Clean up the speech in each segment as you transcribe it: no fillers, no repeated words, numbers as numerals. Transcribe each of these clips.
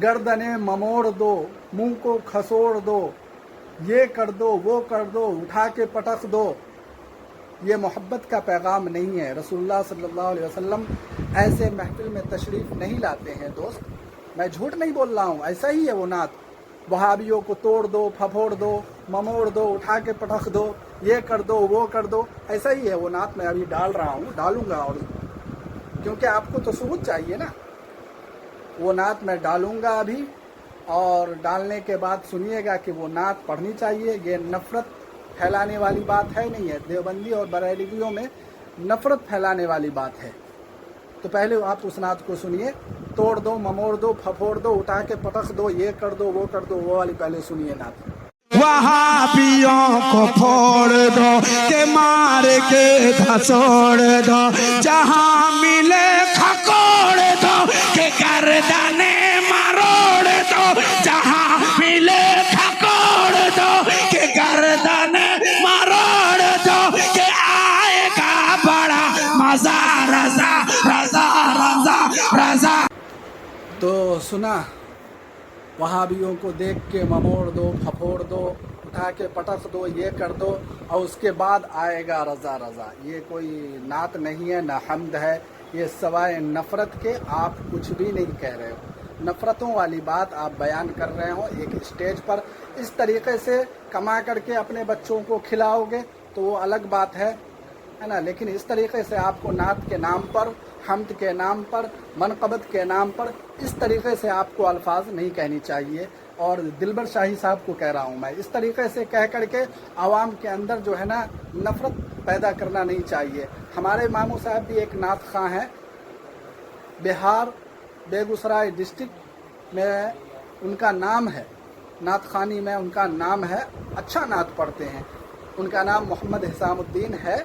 गर्दनें ममोड़ दो, मुंह को खसोड़ दो, ये कर दो वो कर दो, उठा के पटक दो, ये मोहब्बत का पैगाम नहीं है। रसूलुल्लाह सल्लल्लाहु अलैहि वसल्लम ऐसे महफिल में तशरीफ़ नहीं लाते हैं दोस्त, मैं झूठ नहीं बोल रहा हूँ, ऐसा ही है वो नात। वहाबियों को तोड़ दो, फफोड़ दो, ममोड़ दो, उठा के पटक दो, ये कर दो वो कर दो, ऐसा ही है वो नात। मैं अभी डाल रहा हूँ, डालूंगा, और क्योंकि आपको तो सबूत चाहिए ना। वो नात मैं डालूंगा अभी, और डालने के बाद सुनिएगा कि वो नात पढ़नी चाहिए। ये नफ़रत फैलाने वाली बात है नहीं है, देवबंदी और बरेलवियों में नफ़रत फैलाने वाली बात है। तो पहले आप उस नात को सुनिए, तोड़ दो, ममोड़ दो, फफोड़ दो, उठा के पटक दो, ये कर दो वो कर दो, वो वाली पहले सुनिए नात। वहाबियों को फोड़ दो के मार के धसोड़ दो, जहां मिले खकोड़ दो के गर्दने मरोड़ दो, जहां मिले खकोड़ दो के गर्दने मरोड़ दो, के आएगा बड़ा मजा, रजा रजा रजा रजा। तो सुना, वहाबियों को देख के ममोड़ दो, फफोड़ दो, उठा के पटक दो, ये कर दो, और उसके बाद आएगा रज़ा रज़ा। ये कोई नात नहीं है, ना हम्द है, ये सवाए नफ़रत के आप कुछ भी नहीं कह रहे हो। नफ़रतों वाली बात आप बयान कर रहे हो एक स्टेज पर। इस तरीक़े से कमा करके अपने बच्चों को खिलाओगे तो वो अलग बात है ना, लेकिन इस तरीक़े से आपको नात के नाम पर, हम्द के नाम पर, मनक़बत के नाम पर इस तरीक़े से आपको अल्फाज नहीं कहनी चाहिए। और दिलबर शाही साहब को कह रहा हूँ मैं, इस तरीक़े से कह करके आवाम के अंदर जो है ना नफ़रत पैदा करना नहीं चाहिए। हमारे मामू साहब भी एक नात खां हैं, बिहार बेगूसराय डिस्ट्रिक्ट में उनका नाम है, नात खानी में उनका नाम है, अच्छा नात पढ़ते हैं। उनका नाम मोहम्मद हिसामुद्दीन है,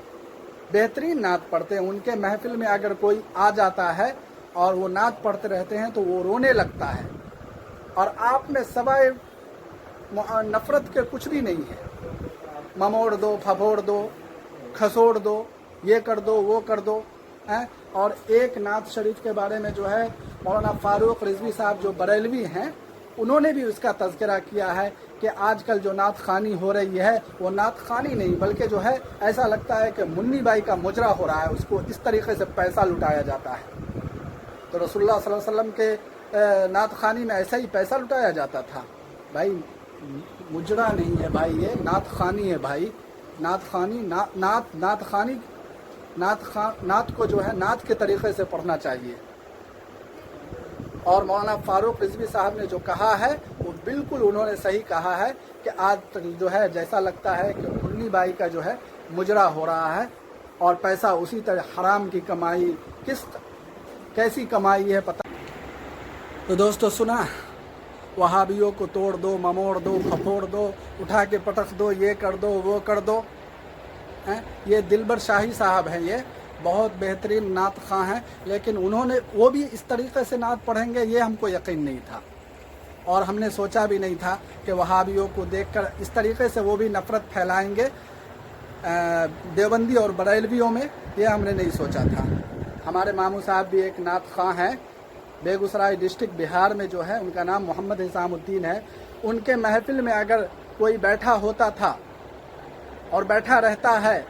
बेहतरीन नात पढ़ते हैं। उनके महफिल में अगर कोई आ जाता है और वो नात पढ़ते रहते हैं तो वो रोने लगता है। और आप में सवाए नफ़रत के कुछ भी नहीं है। ममोड़ दो, फफोड़ दो, खसोड़ दो, ये कर दो वो कर दो हैं। और एक नात शरीफ के बारे में जो है मौलाना फ़ारूक रिजवी साहब जो बरेलवी हैं, उन्होंने भी उसका तज़किरा किया है कि आजकल जो नात खानी हो रही है वो नात खानी नहीं, बल्कि जो है ऐसा लगता है कि मुन्नी बाई का मुजरा हो रहा है, उसको इस तरीके से पैसा लुटाया जाता है। तो रसूलुल्लाह सल्लल्लाहु अलैहि वसल्लम के नात खानी में ऐसा ही पैसा लुटाया जाता था। भाई मुजरा नहीं है भाई, ये नात खानी है भाई। नात खानी नात को जो है नात के तरीक़े से पढ़ना चाहिए। और मौलाना फ़ारूक रिजवी साहब ने जो कहा है वो बिल्कुल उन्होंने सही कहा है कि आज तक जो है जैसा लगता है कि मुन्नी बाई का जो है मुजरा हो रहा है, और पैसा उसी तरह हराम की कमाई कैसी कमाई है पता। तो दोस्तों सुना, वहाबियों को तोड़ दो, ममोड़ दो, फफोड़ दो, उठा के पटक दो, ये कर दो वो कर दो हैं। ये दिलबर शाही साहब हैं, ये बहुत बेहतरीन नात खां हैं, लेकिन उन्होंने वो भी इस तरीक़े से नात पढ़ेंगे ये हमको यकीन नहीं था, और हमने सोचा भी नहीं था कि वहाबियों को देखकर इस तरीक़े से वो भी नफ़रत फैलाएंगे देवबंदी और बरेलवियों में, ये हमने नहीं सोचा था। हमारे मामू साहब भी एक नात खां हैं, बेगूसराय डिस्ट्रिक्ट बिहार में जो है, उनका नाम मोहम्मद हिसामुद्दीन है। उनके महफिल में अगर कोई बैठा होता था और बैठा रहता है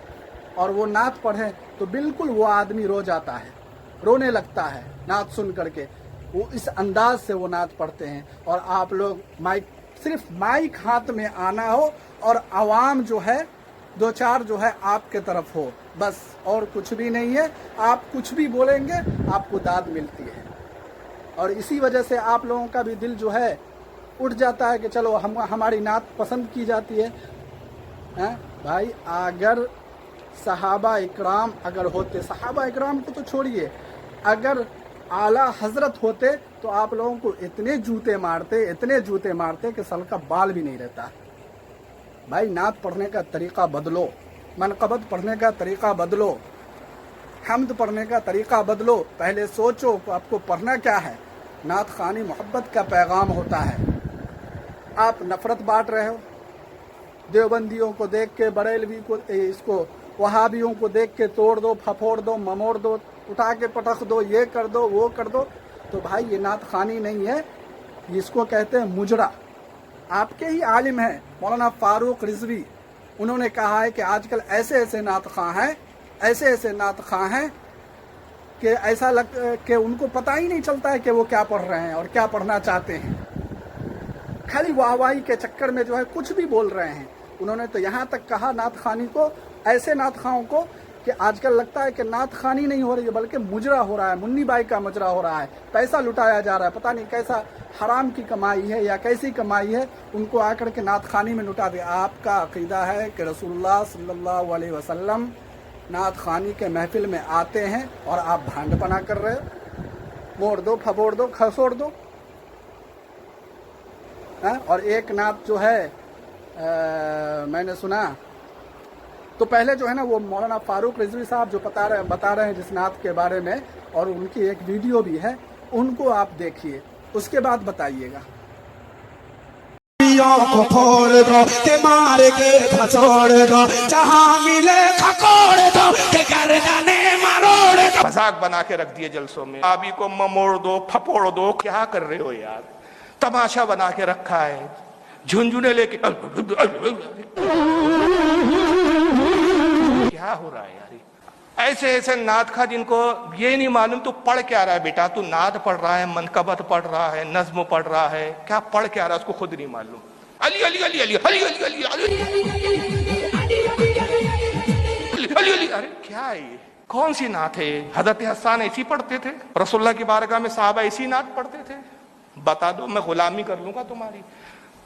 और वो नात पढ़े तो बिल्कुल वो आदमी रो जाता है, रोने लगता है नात सुन करके। वो इस अंदाज से वो नात पढ़ते हैं। और आप लोग सिर्फ माइक हाथ में आना हो और आवाम जो है दो चार जो है आपके तरफ हो, बस, और कुछ भी नहीं है। आप कुछ भी बोलेंगे आपको दाद मिलती है, और इसी वजह से आप लोगों का भी दिल जो है उठ जाता है कि चलो हमारी नात पसंद की जाती है। भाई अगर सहाबा इकराम अगर होते, सहाबा इकराम को तो छोड़िए, अगर आला हजरत होते तो आप लोगों को इतने जूते मारते कि सर का बाल भी नहीं रहता। भाई नात पढ़ने का तरीक़ा बदलो, मनक़बत पढ़ने का तरीक़ा बदलो, हम्द पढ़ने का तरीक़ा बदलो। पहले सोचो आपको पढ़ना क्या है। नात खानी मोहब्बत का पैगाम होता है। आप नफ़रत बांट रहे हो, देवबंदियों को देख के, बरेलवी को, इसको वहाबियों को देख के तोड़ दो, फफोड़ दो, ममोड़ दो, उठा के पटक दो, ये कर दो वो कर दो। तो भाई ये नात खानी नहीं है, इसको कहते हैं मुजरा। आपके ही आलिम हैं मौलाना फारूक रिजवी, उन्होंने कहा है कि आजकल ऐसे ऐसे नात ख़्वां हैं, ऐसे ऐसे नात ख़्वां हैं कि ऐसा कि उनको पता ही नहीं चलता है कि वो क्या पढ़ रहे हैं और क्या पढ़ना चाहते हैं। खाली वाहवाही के चक्कर में जो है कुछ भी बोल रहे हैं। उन्होंने तो यहाँ तक कहा नात ख़्वानी को, ऐसे नात ख़्वाओं को, कि आजकल लगता है कि नात ख़्वानी नहीं हो रही है बल्कि मुजरा हो रहा है, मुन्नी बाई का मुजरा हो रहा है, पैसा लुटाया जा रहा है। पता नहीं कैसा हराम की कमाई है या कैसी कमाई है, उनको आकर के नात ख़्वानी में लुटा दिया। आपका अक़ीदा है कि रसूलुल्लाह सल्लल्लाहु अलैहि वसल्लम नात ख़्वानी के महफिल में आते हैं और आप भांडपना कर रहे हो, मोड़ दो, फबोड़ दो, खसोड़ दो। और एक नात जो है मैंने सुना, तो पहले जो है ना वो मौलाना फारूक रिजवी साहब जो बता रहे हैं जिस नात के बारे में, और उनकी एक वीडियो भी है, उनको आप देखिए, उसके बाद बताइएगा। को फोड़ दो के मार के धसोड़ दो, जहाँ मिले खकोड़ दो के गर्दने मरोड़ दो। मजाक बना के रख दिए जलसों में, आबी को ममोड़ दो, फपोड़ दो। क्या कर रहे हो यार, तमाशा बना के रखा है, झुंझुने लेके क्या हो रहा है यार। ऐसे ऐसे नात खा जिनको ये नहीं मालूम तू पढ़ क्या रहा है। बेटा तू नात पढ़ रहा है, मनकबत पढ़ रहा है, नज्म पढ़ रहा है, क्या पढ़ क्या रहा है उसको खुद नहीं मालूम। अली अली अली अली अली अली अली अली अली, अरे क्या है ये, कौन सी नात है? हजरत हसन ऐसी पढ़ते थे, रसूलुल्लाह की बारगाह में साहबा ऐसी नात पढ़ते थे? बता दो, मैं गुलामी कर लूंगा तुम्हारी।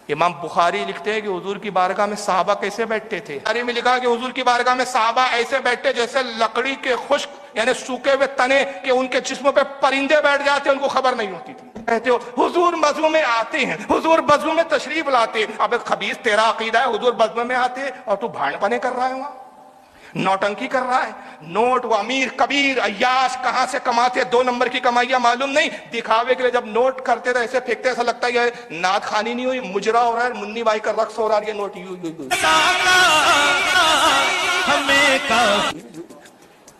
इमाम बुखारी लिखते हैं कि हुजूर की बारगाह में साहबा कैसे बैठते थे। बुखारी में लिखा कि हुजूर की बारगाह में साहबा ऐसे बैठते जैसे लकड़ी के खुश्क यानी सूखे हुए तने के उनके जिस्मों पे परिंदे बैठ जाते, उनको खबर नहीं होती थी। कहते हो हुजूर बज़्म में आते हैं, हुजूर बज़्म में तशरीफ लाते। अब खबीस तेरा अकीदा है, हुजूर बज़्म में आते और तू भांडपने कर रहा है, वहां नौटंकी कर रहा है। नोट वो अमीर कबीर अय्याश कहां से कमाते, 2 नंबर की कमाइयां मालूम नहीं, दिखावे के लिए जब नोट करते थे ऐसे फेंकते, ऐसा लगता है नात खानी नहीं हुई, मुजरा हो रहा है, मुन्नी बाई का रक्स हो रहा है, ये नोट यू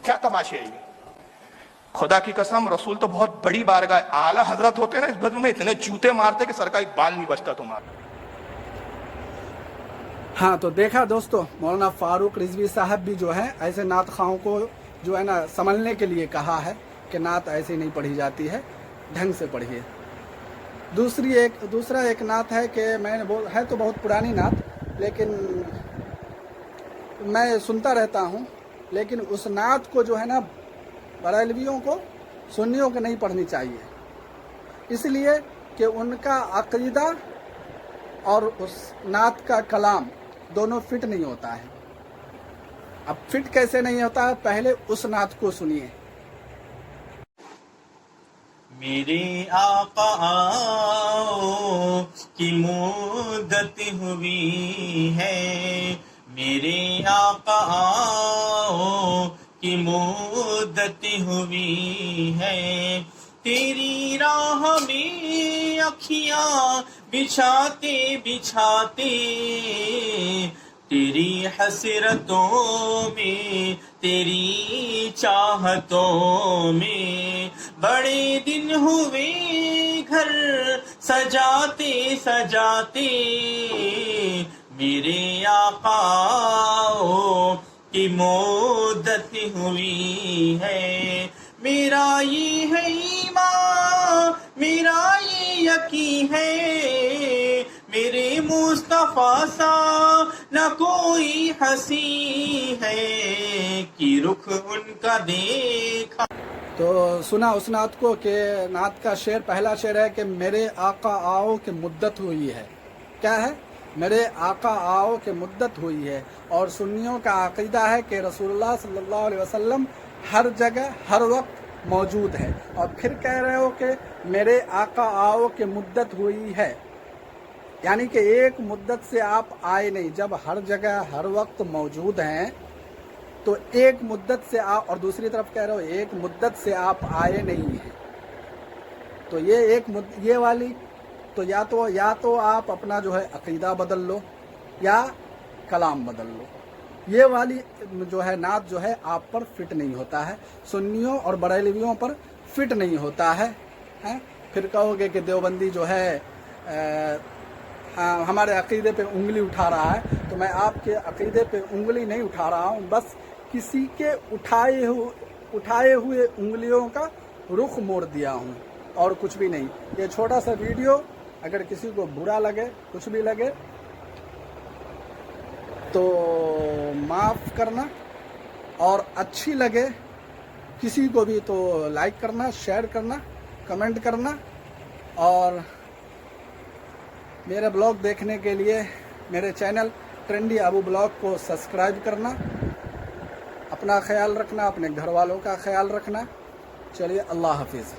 क्या तमाशे है ये। खुदा की कसम, रसूल तो बहुत बड़ी बारगाह आला हजरत होते ना, इस बज़्म में इतने जूते मारते कि सर का एक बाल नहीं बचता तुम्हारा। हाँ, तो देखा दोस्तों, मौलाना फारूक रिजवी साहब भी जो है ऐसे नात ख़्वाओं को जो है ना संभलने के लिए कहा है कि नात ऐसे नहीं पढ़ी जाती है, ढंग से पढ़िए। दूसरा एक नात है कि मैंने है तो बहुत पुरानी नात, लेकिन मैं सुनता रहता हूँ, लेकिन उस नात को जो है ना बरेलवियों को, सुन्नियों को नहीं पढ़नी चाहिए, इसलिए कि उनका अक़ीदा और उस नात का कलाम दोनों फिट नहीं होता है। अब फिट कैसे नहीं होता है, पहले उस नात को सुनिए। मेरे आका आओ की मुद्दत हुई है, मेरे आका आओ की मुद्दत हुई है, तेरी राह में अखियां बिछाते बिछाते, तेरी हसरतों में तेरी चाहतों में, बड़े दिन हुए घर सजाते सजाते, मेरे आका की मुद्दत हुई है। मेरा ये है ईमान, मेरा ये यकीन है, मेरे मुस्तफा सा न कोई हंसी है कि रुख उनका देखा। तो सुना उस नात को कि नात का शेर, पहला शेर है कि मेरे आका आओ कि मुद्दत हुई है। क्या है? मेरे आका आओ कि मुद्दत हुई है। और सुन्नियों का अक़ीदा है कि रसूलुल्लाह सल्लल्लाहु अलैहि वसल्लम हर जगह हर वक्त मौजूद है। और फिर कह रहे हो कि मेरे आका आओ कि मुद्दत हुई है, यानी कि एक मुद्दत से आप आए नहीं। जब हर जगह हर वक्त मौजूद हैं तो एक मुद्दत से आप, और दूसरी तरफ कह रहे हो एक मुद्दत से आप आए नहीं हैं। तो ये वाली तो या तो आप अपना जो है अक़ीदा बदल लो या कलाम बदल लो। ये वाली जो है नात जो है आप पर फिट नहीं होता है, सुन्नियों और बरेलवियों पर फिट नहीं होता है, پھر کہو گے کہ دیوبندی جو ہے ہمارے عقیدے پہ انگلی اٹھا رہا ہے، تو میں آپ کے عقیدے پہ انگلی نہیں اٹھا رہا ہوں، بس کسی کے اٹھائے ہوئے انگلیوں کا رخ موڑ دیا ہوں، اور کچھ بھی نہیں۔ یہ چھوٹا سا ویڈیو اگر کسی کو برا لگے، کچھ بھی لگے تو معاف کرنا، اور اچھی لگے کسی کو بھی تو لائک کرنا، شیئر کرنا، کمنٹ کرنا، اور میرے بلاگ دیکھنے کے لیے میرے چینل ٹرینڈی ابو بلاگ کو سبسکرائب کرنا۔ اپنا خیال رکھنا، اپنے گھر والوں کا خیال رکھنا۔ چلیے، اللہ حافظ۔